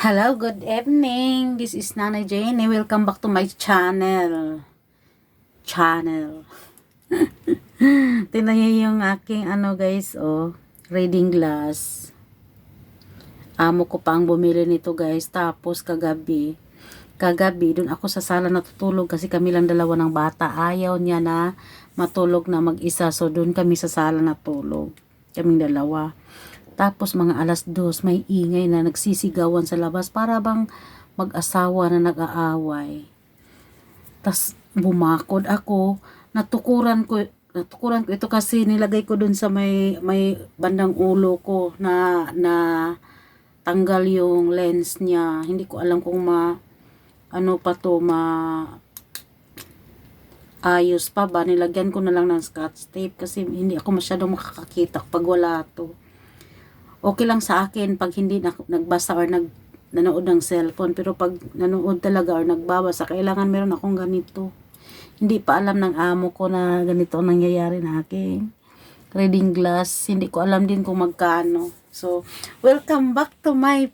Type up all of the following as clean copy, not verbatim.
Hello, good evening. This is Nana Jane. Welcome back to my channel. Tingnan niyo yung aking guys, reading glass. Amo ko pa ang bumili nito guys. Tapos kagabi dun ako sa sala natutulog kasi kami lang dalawa ng bata. Ayaw niya na matulog na mag-isa. So dun kami sa sala natulog. Kaming dalawa. Tapos mga 2:00 may ingay na nagsisigawan sa labas para bang mag-asawa na nag-aaway. Tas bumakod ako, natukuran ko ito kasi nilagay ko dun sa may bandang ulo ko na tanggal yung lens niya. Hindi ko alam kung ayos pa ba. Nilagyan ko na lang ng scotch tape kasi hindi ako masyadong makakakita pag wala to. Okay lang sa akin pag hindi nagbasa or nanood ng cellphone, pero pag nanood talaga or nagbabasa, kailangan meron akong ganito. Hindi pa alam ng amo ko na ganito ang nangyayari na aking reading glass. Hindi ko alam din kung magkano. So, welcome back to my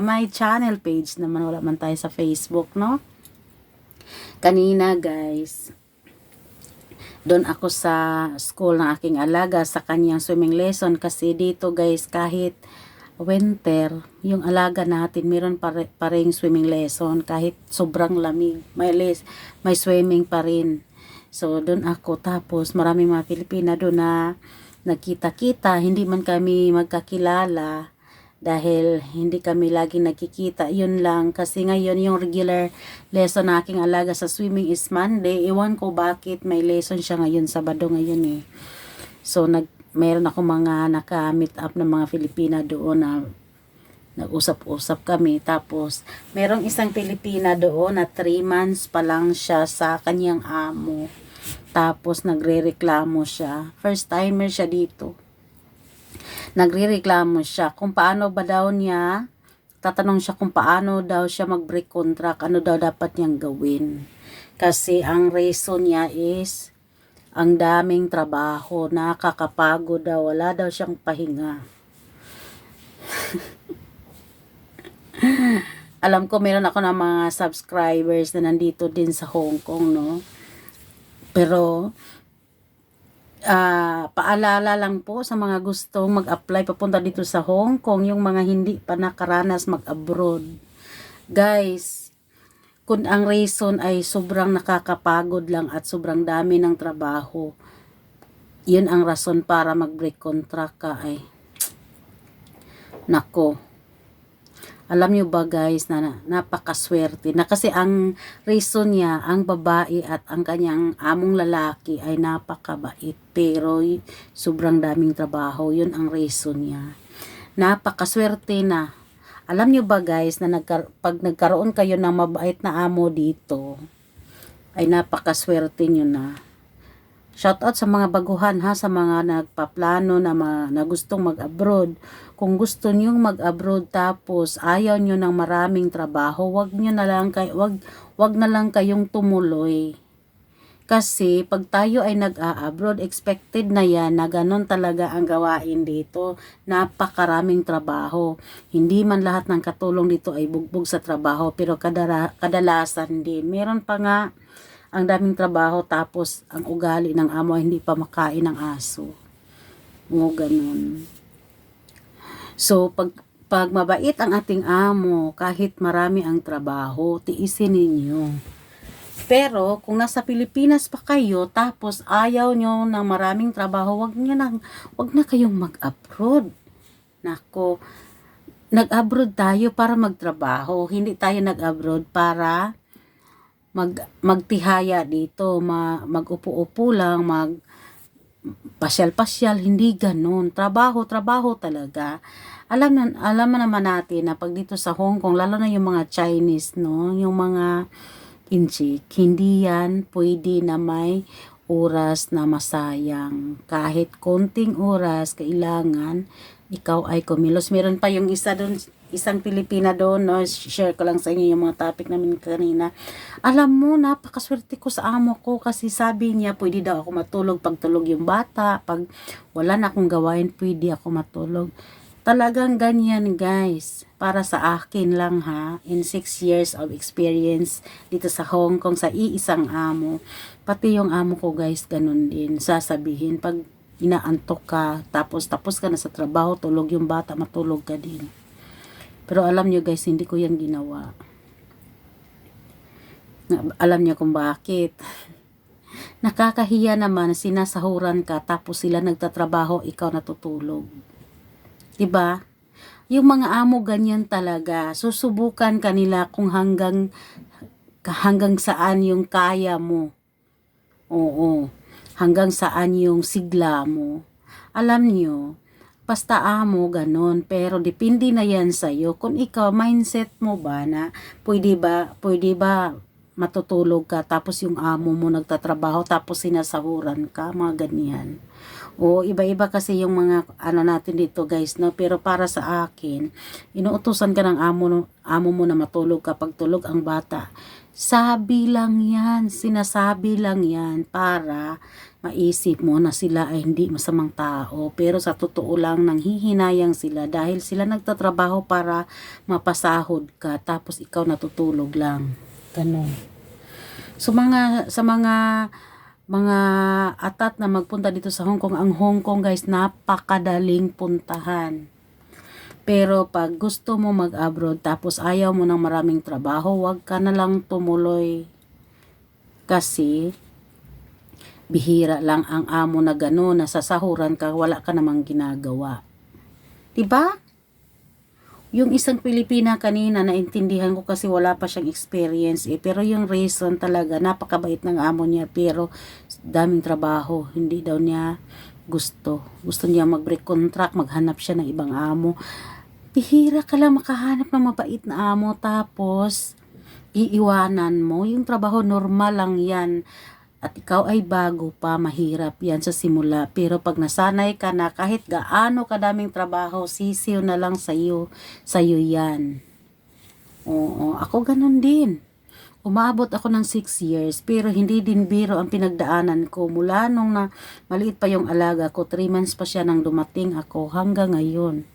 my channel page naman. Wala man tayo sa Facebook, no? Kanina, guys, doon ako sa school ng aking alaga sa kanyang swimming lesson kasi dito guys kahit winter yung alaga natin meron pa ring swimming lesson kahit sobrang lamig may swimming pa rin. So doon ako, tapos maraming mga Pilipina doon na nagkita-kita, hindi man kami magkakilala dahil hindi kami laging nagkikita. Yun lang, kasi ngayon yung regular lesson na aking alaga sa swimming is Monday. Iwan ko bakit may lesson siya ngayon, Sabado ngayon eh. So meron ako mga naka-meet up ng mga Filipina doon na nag-usap-usap kami. Tapos merong isang Pilipina doon na 3 months pa lang siya sa kanyang amo. Tapos nagrereklamo siya. First timer siya dito. Nagrereklamo siya kung paano ba daw niya, tatanong siya kung paano daw siya mag-break contract, ano daw dapat niyang gawin. Kasi ang reason niya is ang daming trabaho, nakakapagod daw, wala daw siyang pahinga. Alam ko meron ako ng mga subscribers na nandito din sa Hong Kong, no? Pero paalala lang po sa mga gustong mag-apply papunta dito sa Hong Kong, yung mga hindi pa nakaranas mag-abroad. Guys, kung ang reason ay sobrang nakakapagod lang at sobrang dami ng trabaho, yun ang rason para mag-break contract ka ay nako. Alam nyo ba guys na napakaswerte na kasi ang reason niya, ang babae at ang kanyang among lalaki ay napakabait pero sobrang daming trabaho. Yun ang reason niya. Napakaswerte na. Alam nyo ba guys na pag nagkaroon kayo ng mabait na amo dito ay napakaswerte nyo na. Shoutout sa mga baguhan ha, sa mga nagpaplano na gustong mag-abroad. Kung gusto niyong mag-abroad tapos ayaw niyo ng maraming trabaho, wag na lang kayong tumuloy. Kasi pag tayo ay nag-a-abroad, expected na yan na ganun talaga ang gawain dito. Napakaraming trabaho. Hindi man lahat ng katulong dito ay bugbog sa trabaho, pero kadalasan din. Meron pa nga ang daming trabaho tapos ang ugali ng amo hindi pa makain ng aso. O ganun. So pag mabait ang ating amo, kahit marami ang trabaho, tiisin ninyo. Pero kung nasa Pilipinas pa kayo tapos ayaw nyo ng maraming trabaho, wag na kayong mag-abroad. Nako, nag-abroad tayo para magtrabaho, hindi tayo nag-abroad para magtihaya dito, mag-upo-upo lang, pasyal-pasyal, hindi ganun. Trabaho talaga. Alam naman natin na pag dito sa Hong Kong, lalo na yung mga Chinese, no, yung mga inchik, hindi yan pwede na may oras na masayang. Kahit konting oras, kailangan ikaw ay kumilos. Meron pa yung isang Pilipina doon, no? Share ko lang sa inyo yung mga topic namin kanina. Alam mo, napakaswerte ko sa amo ko kasi sabi niya, pwede daw ako matulog pag tulog yung bata. Pag wala na akong gawain, pwede ako matulog. Talagang ganyan guys. Para sa akin lang ha, in 6 years of experience dito sa Hong Kong sa iisang amo, pati yung amo ko guys, ganun din. Sasabihin, pag inaantok ka, tapos ka na sa trabaho, tulog yung bata, matulog ka din. Pero alam nyo guys, hindi ko yan ginawa. Alam niyo kung bakit. Nakakahiya naman, sinasahuran ka, tapos sila nagtatrabaho, ikaw natutulog. 'Di ba? Yung mga amo ganyan talaga. Susubukan kanila kung hanggang saan yung kaya mo. Oo. Hanggang saan yung sigla mo. Alam nyo, basta amo ganon, pero depende na yan sa'yo. Kung ikaw, mindset mo ba na pwede ba matutulog ka tapos yung amo mo nagtatrabaho tapos sinasahuran ka, mga ganyan. O iba-iba kasi yung mga ano natin dito guys, no? Pero para sa akin, inuutusan ka ng amo mo na matulog kapag tulog ang bata. Sabi lang yan, sinasabi lang yan para maisip mo na sila ay hindi masamang tao. Pero sa totoo lang, nanghihinayang sila dahil sila nagtatrabaho para mapasahod ka tapos ikaw natutulog lang. Ganun. So sa mga atat na magpunta dito sa Hong Kong, ang Hong Kong guys, napakadaling puntahan. Pero pag gusto mo mag-abroad tapos ayaw mo ng maraming trabaho, wag ka na lang tumuloy. Kasi bihira lang ang amo na gano'n, nasasahuran ka, wala ka namang ginagawa. 'Di ba? Yung isang Pilipina kanina, naintindihan ko kasi wala pa siyang experience pero yung reason talaga, napakabait ng amo niya, pero daming trabaho, hindi daw niya gusto niya mag-break contract, maghanap siya ng ibang amo. Bihira ka lang makahanap ng mabait na amo tapos iiwanan mo yung trabaho. Normal lang yan. At ikaw ay bago pa, mahirap yan sa simula. Pero pag nasanay ka na, kahit gaano kadaming trabaho, sisiw na lang sa'yo yan. Oo, ako ganun din. Umabot ako ng 6 years, pero hindi din biro ang pinagdaanan ko. Mula nung na maliit pa yung alaga ko, 3 months pa siya nang dumating ako hanggang ngayon.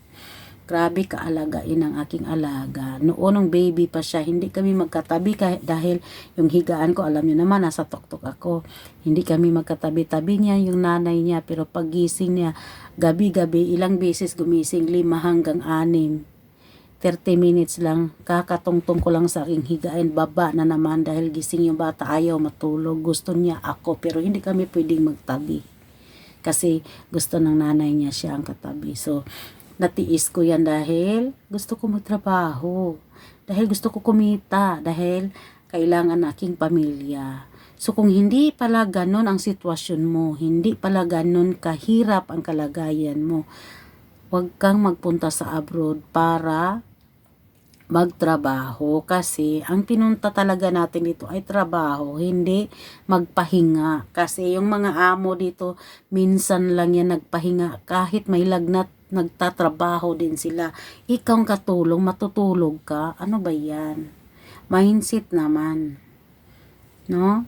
Grabe kaalagain ang aking alaga. Noon nung baby pa siya, hindi kami magkatabi dahil yung higaan ko, alam niyo naman, nasa tuktok ako. Hindi kami magkatabi-tabi niya, yung nanay niya. Pero paggising niya, gabi-gabi, ilang beses gumising, 5 hanggang 6. 30 minutes lang, kakatungtong ko lang sa aking higaan, baba na naman dahil gising yung bata, ayaw matulog. Gusto niya ako, pero hindi kami pwedeng magtabi. Kasi gusto ng nanay niya siya ang katabi. So, natiis ko yan dahil gusto ko magtrabaho. Dahil gusto ko kumita. Dahil kailangan aking pamilya. So kung hindi pala ganun ang sitwasyon mo, hindi pala ganun kahirap ang kalagayan mo, huwag kang magpunta sa abroad para magtrabaho, kasi ang pinunta talaga natin dito ay trabaho, hindi magpahinga. Kasi yung mga amo dito, minsan lang yan nagpahinga, kahit may lagnat, nagtatrabaho din sila. Ikaw katulong, matutulog ka, ano ba yan? Mindset naman, no?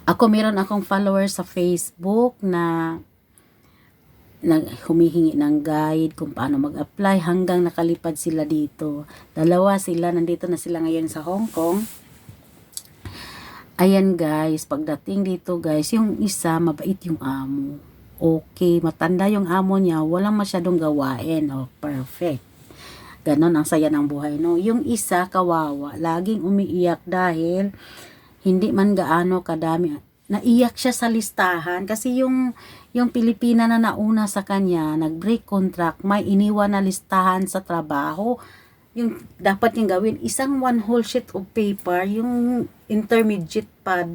Ako, meron akong followers sa Facebook na humihingi ng guide kung paano mag-apply hanggang nakalipad sila dito. 2 sila, nandito na sila ngayon sa Hong Kong. Ayan guys, pagdating dito guys, yung isa, mabait yung amo. Okay, matanda yung amo niya, walang masyadong gawain. Oh, perfect. Ganon ang saya ng buhay, no? Yung isa, kawawa, laging umiiyak dahil hindi man gaano kadami. Naiyak siya sa listahan kasi yung Pilipina na nauna sa kanya, nag-break contract, may iniwan na listahan sa trabaho. Yung dapat yung gawin, isang 1 whole sheet of paper, yung intermediate pad,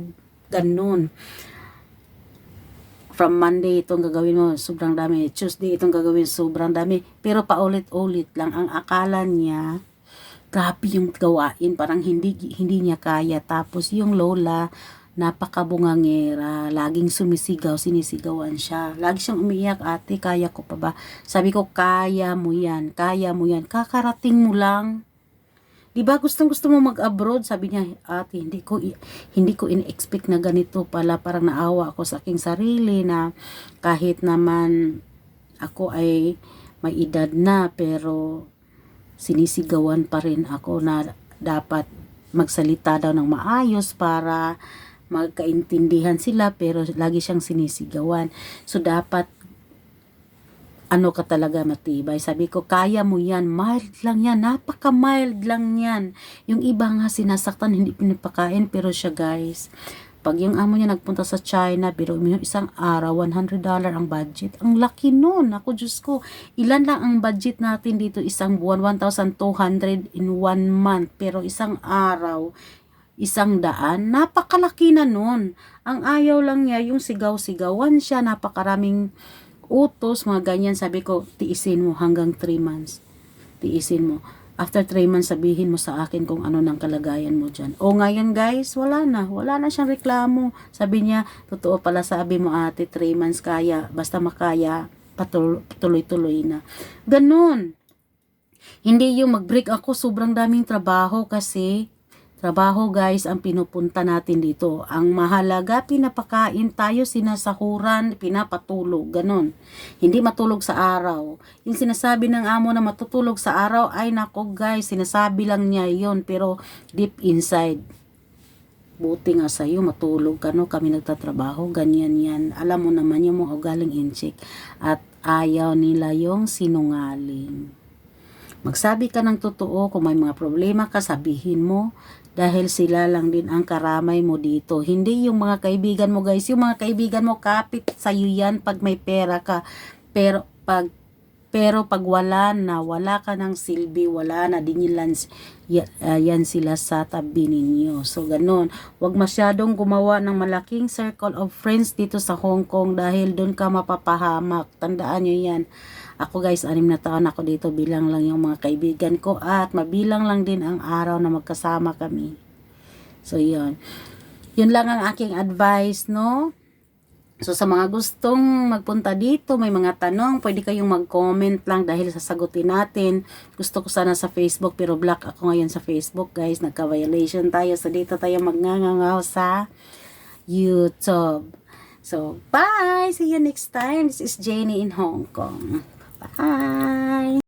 ganun. From Monday itong gagawin mo, sobrang dami. Tuesday itong gagawin, sobrang dami. Pero paulit-ulit lang. Ang akala niya, grabe yung gawain, parang hindi niya kaya. Tapos yung lola, napakabungangera, laging sinisigawan siya. Lagi siyang umiiyak, ate, kaya ko pa ba? Sabi ko, kaya mo yan, kakarating mo lang. Diba gusto mo mag-abroad? Sabi niya, ate, hindi ko in-expect na ganito pala. Parang naawa ako sa aking sarili na kahit naman ako ay may edad na, pero sinisigawan pa rin ako na dapat magsalita daw ng maayos para magkaintindihan sila, pero lagi siyang sinisigawan. So dapat ano ka talaga matibay. Sabi ko, kaya mo yan, mild lang yan, napaka mild lang yan. Yung iba nga sinasaktan, hindi pinapakain, pero siya guys, pag yung amo niya nagpunta sa China, pero yung isang araw, $100 ang budget. Ang laki nun. Ako, Diyos ko, ilan lang ang budget natin dito isang buwan? 1,200 in 1 month. Pero isang araw, 100, napakalaki na nun. Ang ayaw lang niya, yung sigaw-sigawan siya, napakaraming utos, mga ganyan. Sabi ko, tiisin mo hanggang 3 months. Tiisin mo. After 3 months, sabihin mo sa akin kung ano ng kalagayan mo dyan. O ngayon guys, wala na. Wala na siyang reklamo. Sabi niya, totoo pala sabi mo ate, 3 months kaya. Basta makaya, tuloy-tuloy na. Ganon. Hindi yung mag-break ako, sobrang daming trabaho kasi trabaho guys ang pinupunta natin dito. Ang mahalaga, pinapakain tayo, sinasahuran, pinapatulog, ganon. Hindi matulog sa araw. Yung sinasabi ng amo na matutulog sa araw, ay nako guys, sinasabi lang niya yon, pero deep inside, buti nga sa'yo, matulog ka, no? Kami nagtatrabaho, ganyan yan. Alam mo naman yung mga ugaling inchik. At ayaw nila yung sinungaling. Magsabi ka ng totoo, kung may mga problema ka, sabihin mo, dahil sila lang din ang karamay mo dito. Hindi yung mga kaibigan mo guys, yung mga kaibigan mo kapit sa'yo yan pag may pera ka. Pero pag wala na, wala ka ng silbi, wala na, din yan sila sa tabi ninyo. So ganun, wag masyadong gumawa ng malaking circle of friends dito sa Hong Kong dahil doon ka mapapahamak. Tandaan nyo yan. Ako guys, 6 na taon ako dito, bilang lang yung mga kaibigan ko at mabilang lang din ang araw na magkasama kami. So yun. Yun lang ang aking advice, no? So sa mga gustong magpunta dito, may mga tanong, pwede kayong mag-comment lang dahil sasagutin natin. Gusto ko sana sa Facebook pero block ako ngayon sa Facebook guys, nagka-violation tayo. So dito tayo magngangaw sa YouTube. So bye! See you next time. This is Jenny in Hong Kong. Bye!